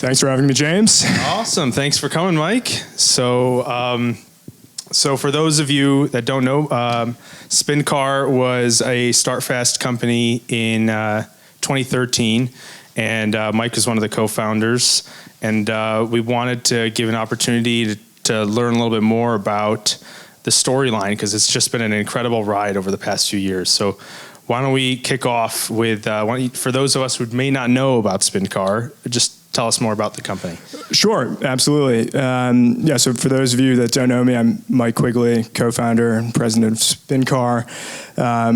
Thanks for having me, James. Awesome. Thanks for coming, Mike. So for those of you that don't know, SpinCar was a StartFast company in 2013, and Mike is one of the co-founders. And we wanted to give an opportunity to learn a little bit more about the storyline, because it's just been an incredible ride over the past few years. So why don't we kick off with, for those of us who may not know about SpinCar, just tell us more about the company. Sure, absolutely. So for those of you that don't know me, I'm Mike Quigley, co-founder and president of SpinCar.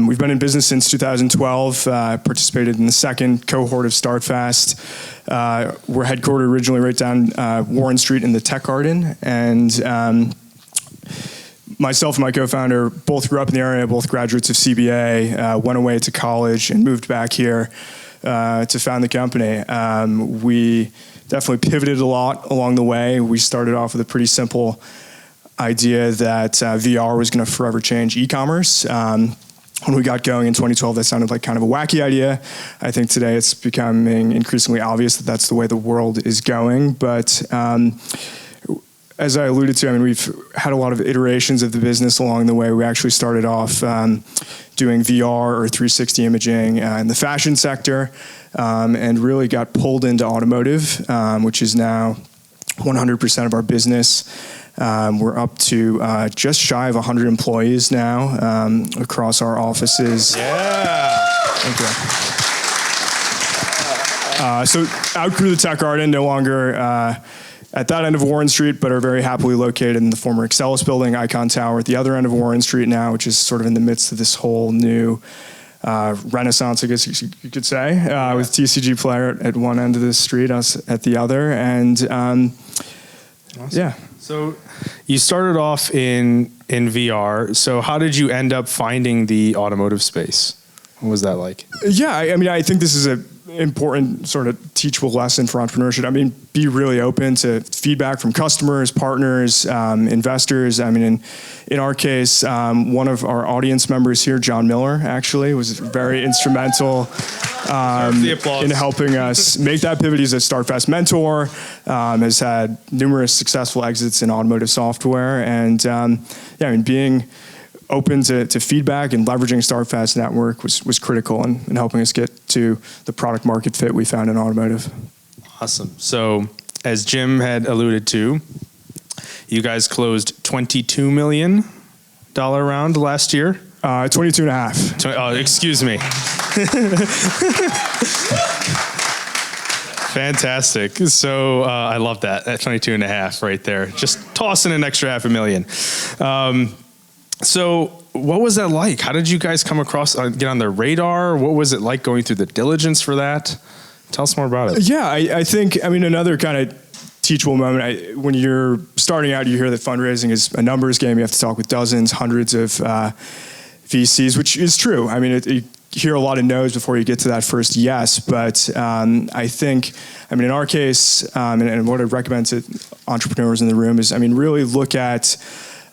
We've been in business since 2012, participated in the second cohort of StartFast. We're headquartered originally right down Warren Street in the Tech Garden, and myself and my co-founder both grew up in the area, both graduates of CBA, went away to college and moved back here to found the company. We definitely pivoted a lot along the way. We started off with a pretty simple idea that VR was going to forever change e-commerce. When we got going in 2012, that sounded like kind of a wacky idea. I think today it's becoming increasingly obvious that that's the way the world is going. But as I alluded to, I mean, we've had a lot of iterations of the business along the way. We actually started off doing VR or 360 imaging in the fashion sector, and really got pulled into automotive, which is now 100% of our business. We're up to just shy of 100 employees now across our offices. Yeah. Thank you. So outgrew the Tech Garden, no longer at that end of Warren Street, but are very happily located in the former Axcelis building, Icon Tower, at the other end of Warren Street now, which is sort of in the midst of this whole new renaissance, I guess you could say, with TCG Player at one end of the street, us at the other. And Awesome. Yeah. So you started off in VR. So how did you end up finding the automotive space? What was that like? Yeah, I mean, I think this is an important sort of teachable lesson for entrepreneurship. I mean, be really open to feedback from customers, partners, investors. I mean, in our case, one of our audience members here, John Miller, actually was very instrumental in helping us make that pivot. He's a StartFast mentor, has had numerous successful exits in automotive software, and I mean, being open to feedback and leveraging StartFast network was critical in helping us get to the product market fit we found in automotive. Awesome. So as Jim had alluded to, you guys closed $22 million round last year. 22 and a half. Excuse me. Fantastic. So I love that 22 and a half right there. Just tossing an extra $500,000. So what was that like? How did you guys come across, get on their radar? What was it like going through the diligence for that? Tell us more about it. Yeah, I think, I mean, another kind of teachable moment, when you're starting out, you hear that fundraising is a numbers game. You have to talk with dozens, hundreds of VCs, which is true. I mean, you hear a lot of no's before you get to that first yes, but I think, I mean, in our case, and what I'd recommend to entrepreneurs in the room is, I mean, really look at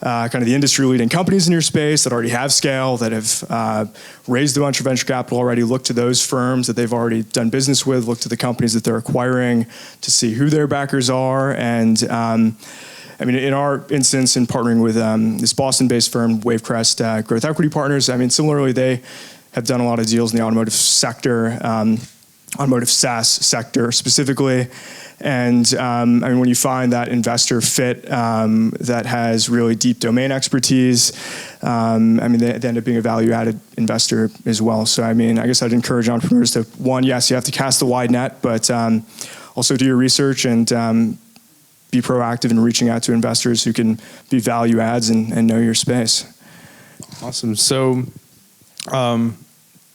kind of the industry-leading companies in your space that already have scale, that have raised a bunch of venture capital already. Look to those firms that they've already done business with. Look to the companies that they're acquiring to see who their backers are. And I mean, in our instance, in partnering with this Boston-based firm, Wavecrest Growth Equity Partners, I mean, similarly, they have done a lot of deals in the automotive sector, automotive SaaS sector specifically. And I mean, when you find that investor fit that has really deep domain expertise, I mean, they end up being a value-added investor as well. So I mean, I guess I'd encourage entrepreneurs to, one, yes, you have to cast the wide net, but also do your research and be proactive in reaching out to investors who can be value adds and know your space. Awesome. So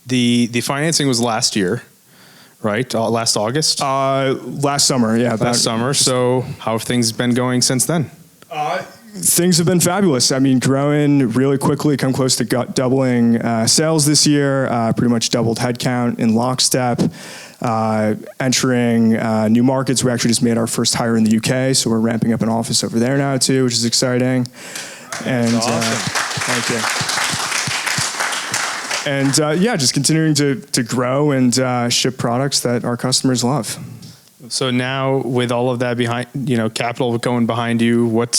the financing was last year. Right? Last August? Last summer, yeah. Last summer. So how have things been going since then? Things have been fabulous. I mean, growing really quickly, come close to doubling sales this year, pretty much doubled headcount in lockstep, entering new markets. We actually just made our first hire in the UK, so we're ramping up an office over there now too, which is exciting. And awesome. Thank you. And just continuing to grow and ship products that our customers love. So now with all of that behind, capital going behind you, what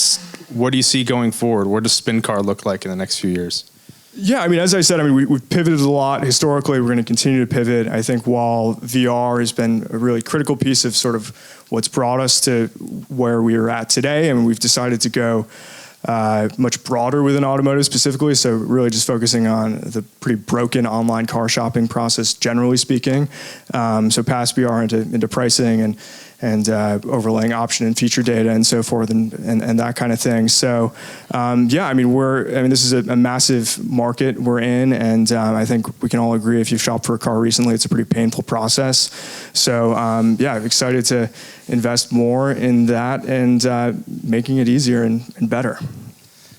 do you see going forward? What does SpinCar look like in the next few years? Yeah, I mean, as I said, we've pivoted a lot historically. We're going to continue to pivot. I think while VR has been a really critical piece of sort of what's brought us to where we are at today, I mean, we've decided to go much broader within automotive specifically. So really just focusing on the pretty broken online car shopping process, generally speaking. So past VR into pricing and overlaying option and feature data and so forth and that kind of thing. So this is a massive market we're in, and I think we can all agree if you've shopped for a car recently, it's a pretty painful process. So excited to invest more in that and making it easier and better.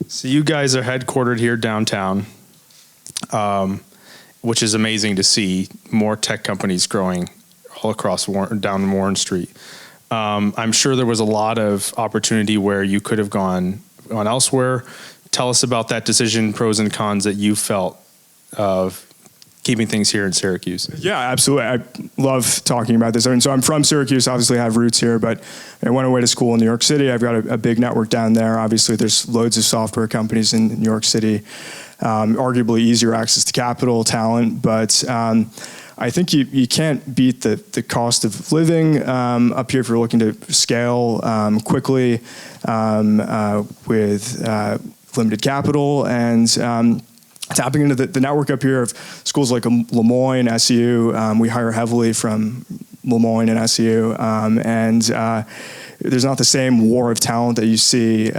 So you guys are headquartered here downtown, which is amazing to see. More tech companies growing all across down Warren Street. I'm sure there was a lot of opportunity where you could have gone elsewhere. Tell us about that decision, pros and cons that you felt of keeping things here in Syracuse. Yeah, absolutely. I love talking about this. I mean, so I'm from Syracuse, obviously I have roots here, but I went away to school in New York City. I've got a big network down there. Obviously, there's loads of software companies in New York City. Arguably easier access to capital, talent, but I think you can't beat the cost of living up here if you're looking to scale quickly with limited capital and tapping into the network up here of schools like Le Moyne, SU. We hire heavily from Le Moyne and SU, and there's not the same war of talent that you see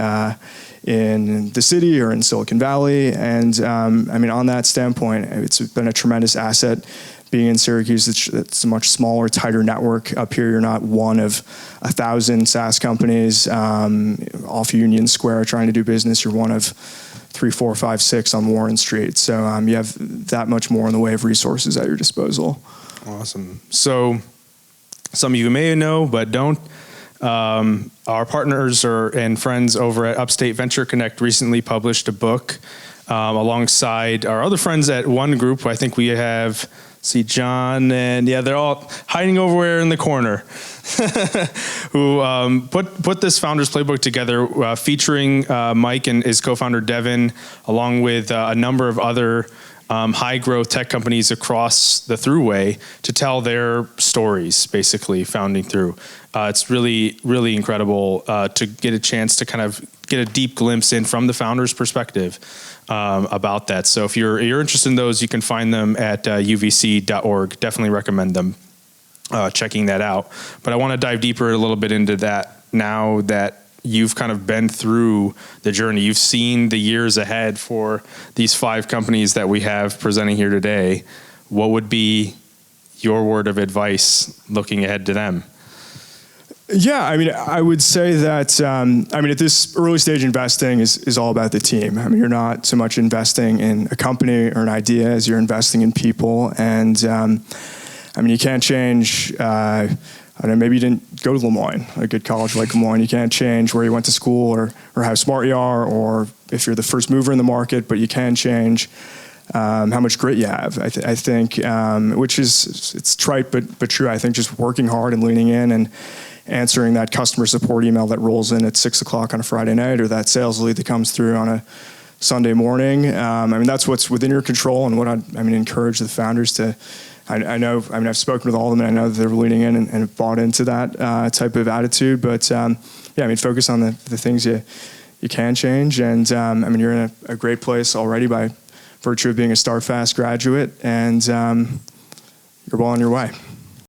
in the city or in Silicon Valley. And on that standpoint, it's been a tremendous asset being in Syracuse. It's a much smaller, tighter network. Up here, you're not one of 1,000 SaaS companies off Union Square trying to do business. You're one of 3, 4, 5, 6 on Warren Street. So you have that much more in the way of resources at your disposal. Awesome. So some of you may know, but don't. Our partners and friends over at Upstate Venture Connect recently published a book alongside our other friends at One Group. I think we have, John, and they're all hiding over in the corner, who put this Founders Playbook together, featuring Mike and his co-founder Devin, along with a number of other high-growth tech companies across the Thruway to tell their stories, basically, founding Thru. It's really, really incredible to get a chance to kind of get a deep glimpse in from the founder's perspective about that. So if you're interested in those, you can find them at uvc.org. Definitely recommend them checking that out. But I want to dive deeper a little bit into that now that you've kind of been through the journey. You've seen the years ahead for these 5 companies that we have presenting here today. What would be your word of advice looking ahead to them? Yeah, I would say that, at this early stage investing is all about the team. You're not so much investing in a company or an idea as you're investing in people. And, you can't change, maybe you didn't go to Le Moyne, a good college like Le Moyne. You can't change where you went to school or how smart you are, or if you're the first mover in the market, but you can change how much grit you have. I think, which is, it's trite, but true. I think just working hard and leaning in and answering that customer support email that rolls in at 6 o'clock on a Friday night, or that sales lead that comes through on a Sunday morning. That's what's within your control, and what I encourage the founders to. I've spoken with all of them, and I know that they're leaning in and have bought into that type of attitude. But focus on the things you can change, and you're in a great place already by virtue of being a StartFast graduate, and you're well on your way.